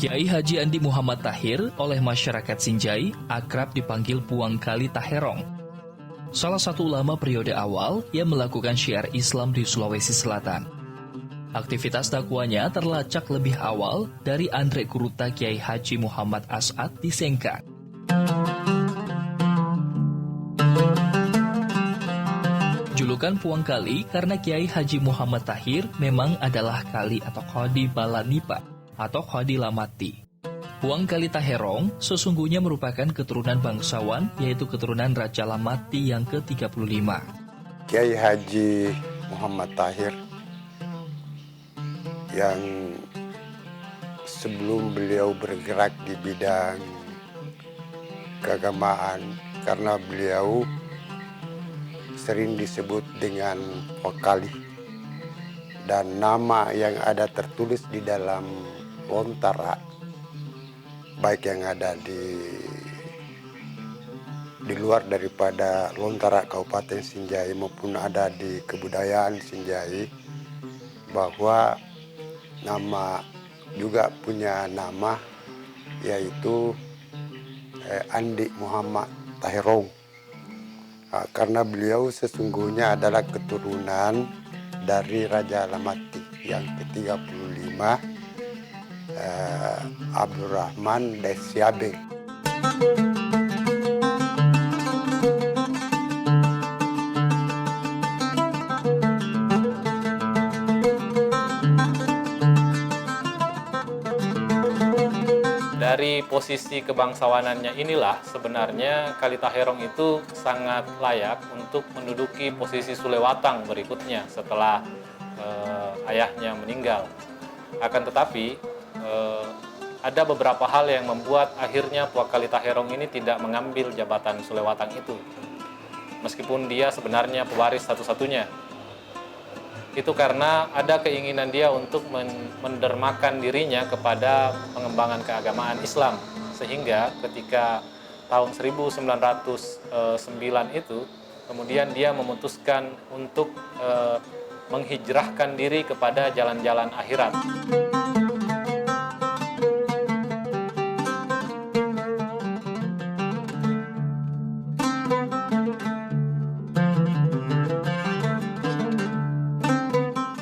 Kiai Haji Andi Muhammad Tahir oleh masyarakat Sinjai akrab dipanggil Puang Kali Taherong. Salah satu ulama periode awal yang melakukan syiar Islam di Sulawesi Selatan. Aktivitas dakwanya terlacak lebih awal dari Andre Kuruta Kiai Haji Muhammad As'ad di Sengka. Julukan Puang Kali karena Kiai Haji Muhammad Tahir memang adalah kali atau Khodi Balanipa atau Khodi Lamati. Puang Kali Taherong sesungguhnya merupakan keturunan bangsawan, yaitu keturunan Raja Lamati yang ke-35. Kiai Haji Muhammad Tahir yang sebelum beliau bergerak di bidang keagamaan, karena beliau sering disebut dengan Pokali, dan nama yang ada tertulis di dalam lontara, baik yang ada di luar daripada lontara Kabupaten Sinjai maupun ada di kebudayaan Sinjai, bahwa nama juga punya nama yaitu Andi Muhammad Taherong. Karena beliau sesungguhnya adalah keturunan dari Raja Lamati yang ke-35, Abdurrahman Desiabe. Dari posisi kebangsawanannya inilah sebenarnya Kali Taherong itu sangat layak untuk menduduki posisi Sulewatang berikutnya setelah ayahnya meninggal. Akan tetapi ada beberapa hal yang membuat akhirnya Puang Kali Taherong ini tidak mengambil jabatan Sulewatang itu, meskipun dia sebenarnya pewaris satu-satunya. Itu karena ada keinginan dia untuk mendermakan dirinya kepada pengembangan keagamaan Islam, sehingga ketika tahun 1909 itu kemudian dia memutuskan untuk menghijrahkan diri kepada jalan-jalan akhirat.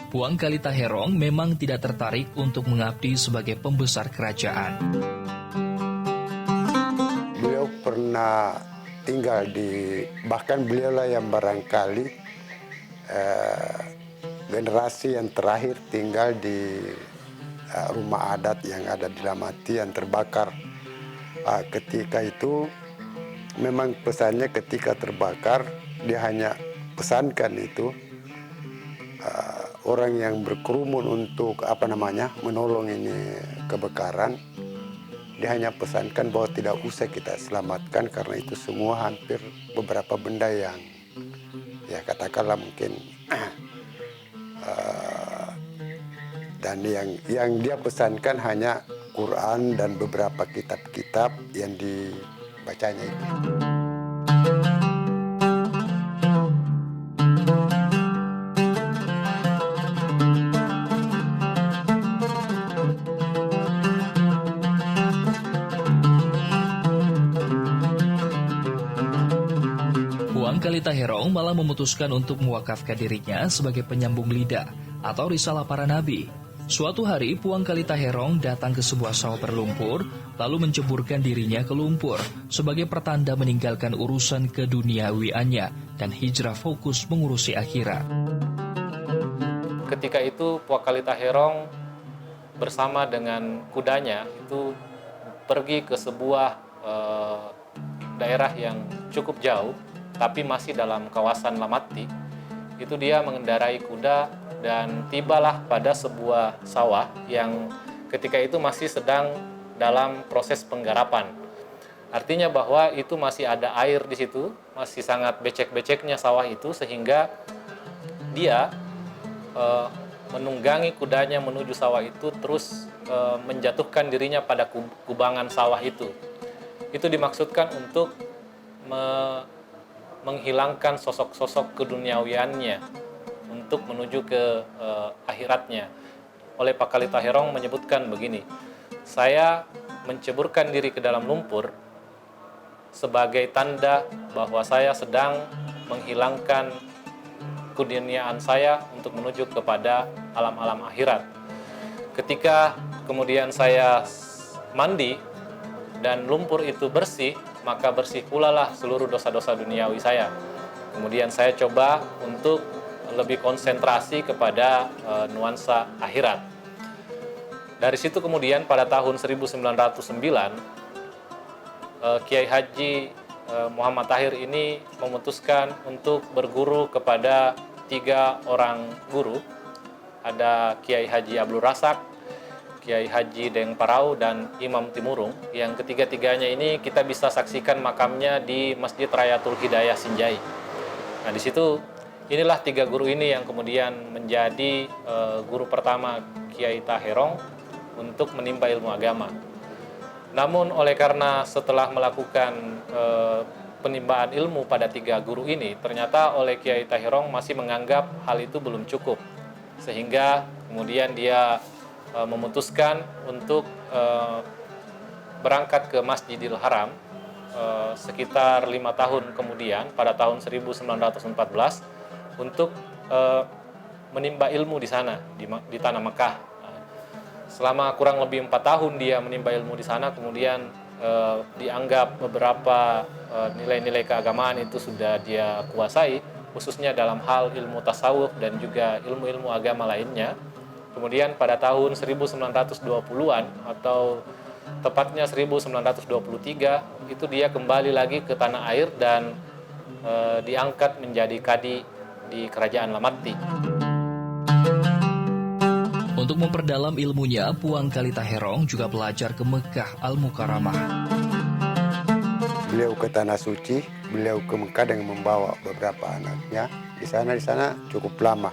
Puang Kali Taherong memang tidak tertarik untuk mengabdi sebagai pembesar kerajaan. Beliau pernah tinggal bahkan beliaulah yang barangkali generasi yang terakhir tinggal di rumah adat yang ada di Lamati yang terbakar. Ketika itu memang pesannya ketika terbakar, dia hanya pesankan itu orang yang berkerumun untuk menolong ini kebakaran. Dia hanya pesankan bahwa tidak usah kita selamatkan karena itu semua hampir beberapa benda yang ya katakanlah mungkin dan yang dia pesankan hanya Quran dan beberapa kitab-kitab yang dibacanya itu. Puang Kali Taherong malah memutuskan untuk mewakafkan dirinya sebagai penyambung lidah atau risalah para nabi. Suatu hari Puang Kali Taherong datang ke sebuah sawah berlumpur, lalu menceburkan dirinya ke lumpur sebagai pertanda meninggalkan urusan keduniawiannya dan hijrah fokus mengurusi akhirat. Ketika itu Puang Kali Taherong bersama dengan kudanya itu pergi ke sebuah daerah yang cukup jauh, tapi masih dalam kawasan Lamati. Itu dia mengendarai kuda dan tibalah pada sebuah sawah yang ketika itu masih sedang dalam proses penggarapan. Artinya bahwa itu masih ada air di situ, masih sangat becek-beceknya sawah itu, sehingga dia menunggangi kudanya menuju sawah itu terus menjatuhkan dirinya pada kubangan sawah itu. Itu dimaksudkan untuk menghilangkan sosok-sosok keduniawiannya untuk menuju ke akhiratnya. Oleh Pak Kali Taherong menyebutkan begini, saya menceburkan diri ke dalam lumpur sebagai tanda bahwa saya sedang menghilangkan keduniaan saya untuk menuju kepada alam-alam akhirat. Ketika kemudian saya mandi dan lumpur itu bersih, maka bersih pula lah seluruh dosa-dosa duniawi saya. Kemudian saya coba untuk lebih konsentrasi kepada nuansa akhirat. Dari situ kemudian pada tahun 1909, Kiai Haji Muhammad Tahir ini memutuskan untuk berguru kepada 3 orang guru. Ada Kiai Haji Abdul Rasak, Kiai Haji Deng Parau, dan Imam Timurung. Yang ketiga-tiganya ini kita bisa saksikan makamnya di Masjid Rayatul Hidayah Sinjai. Nah, di situ inilah 3 guru ini yang kemudian menjadi guru pertama Kiai Tahirong untuk menimba ilmu agama. Namun oleh karena setelah melakukan penimbaan ilmu pada 3 guru ini, ternyata oleh Kiai Tahirong masih menganggap hal itu belum cukup, sehingga kemudian dia memutuskan untuk berangkat ke Masjidil Haram sekitar 5 tahun kemudian pada tahun 1914 untuk menimba ilmu di sana di tanah Mekah. Selama kurang lebih 4 tahun dia menimba ilmu di sana, kemudian dianggap beberapa nilai-nilai keagamaan itu sudah dia kuasai, khususnya dalam hal ilmu tasawuf dan juga ilmu-ilmu agama lainnya. Kemudian pada tahun 1920-an atau tepatnya 1923 itu dia kembali lagi ke tanah air dan diangkat menjadi kadi di Kerajaan Lamati. Untuk memperdalam ilmunya, Puang Kalitaherong juga belajar ke Mekah Al-Mukarramah. Beliau ke Tanah Suci, beliau ke Mekah dengan membawa beberapa anaknya. Di sana cukup lama.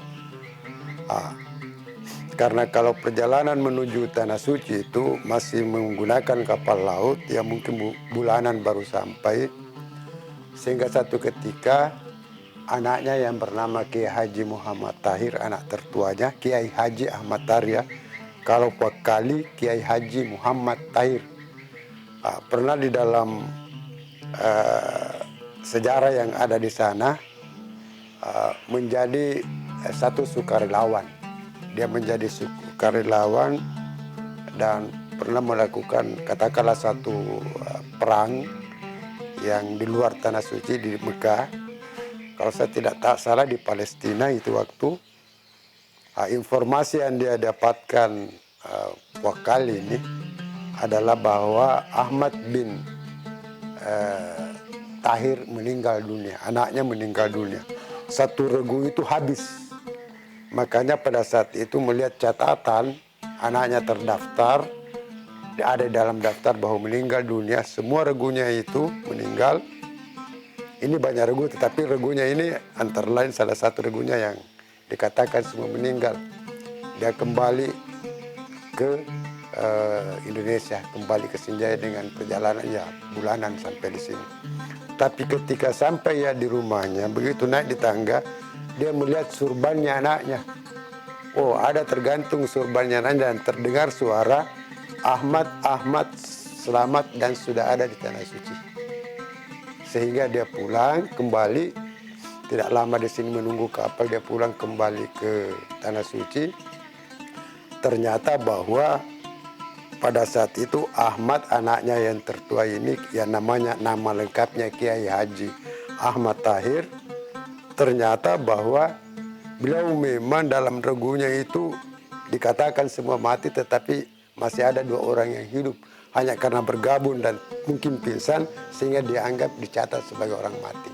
Karena kalau perjalanan menuju Tanah Suci itu masih menggunakan kapal laut, ya mungkin bulanan baru sampai. Sehingga satu ketika anaknya yang bernama Kiai Haji Muhammad Tahir, anak tertuanya Kiai Haji Ahmad Tarya, kalau wakali Kiai Haji Muhammad Tahir, pernah di dalam sejarah yang ada di sana menjadi satu sukarelawan. Dia menjadi sukarelawan dan pernah melakukan katakanlah satu perang yang di luar Tanah Suci di Mekah. Kalau saya tidak salah di Palestina itu waktu. Informasi yang dia dapatkan wakali ini adalah bahwa Ahmad bin Tahir meninggal dunia, anaknya meninggal dunia. Satu regu itu habis. Makanya pada saat itu melihat catatan anaknya terdaftar, ada dalam daftar bahwa meninggal dunia, semua regunya itu meninggal. Ini banyak regu, tetapi regunya ini antara lain salah satu regunya yang dikatakan semua meninggal. Dia kembali ke Indonesia, kembali ke Sinjai dengan perjalanan ya bulanan sampai di sini. Tapi ketika sampai ya di rumahnya, begitu naik di tangga, dia melihat surbannya anaknya. Oh, ada tergantung surbannya anaknya dan terdengar suara Ahmad, Ahmad, selamat dan sudah ada di Tanah Suci. Sehingga dia pulang kembali, tidak lama di sini menunggu kapal, dia pulang kembali ke Tanah Suci. Ternyata bahwa pada saat itu Ahmad anaknya yang tertua ini, yang namanya nama lengkapnya Kiai Haji Ahmad Tahir, ternyata bahwa beliau memang dalam regunya itu dikatakan semua mati, tetapi masih ada 2 orang yang hidup. Hanya karena bergabung dan mungkin pingsan sehingga dianggap dicatat sebagai orang mati.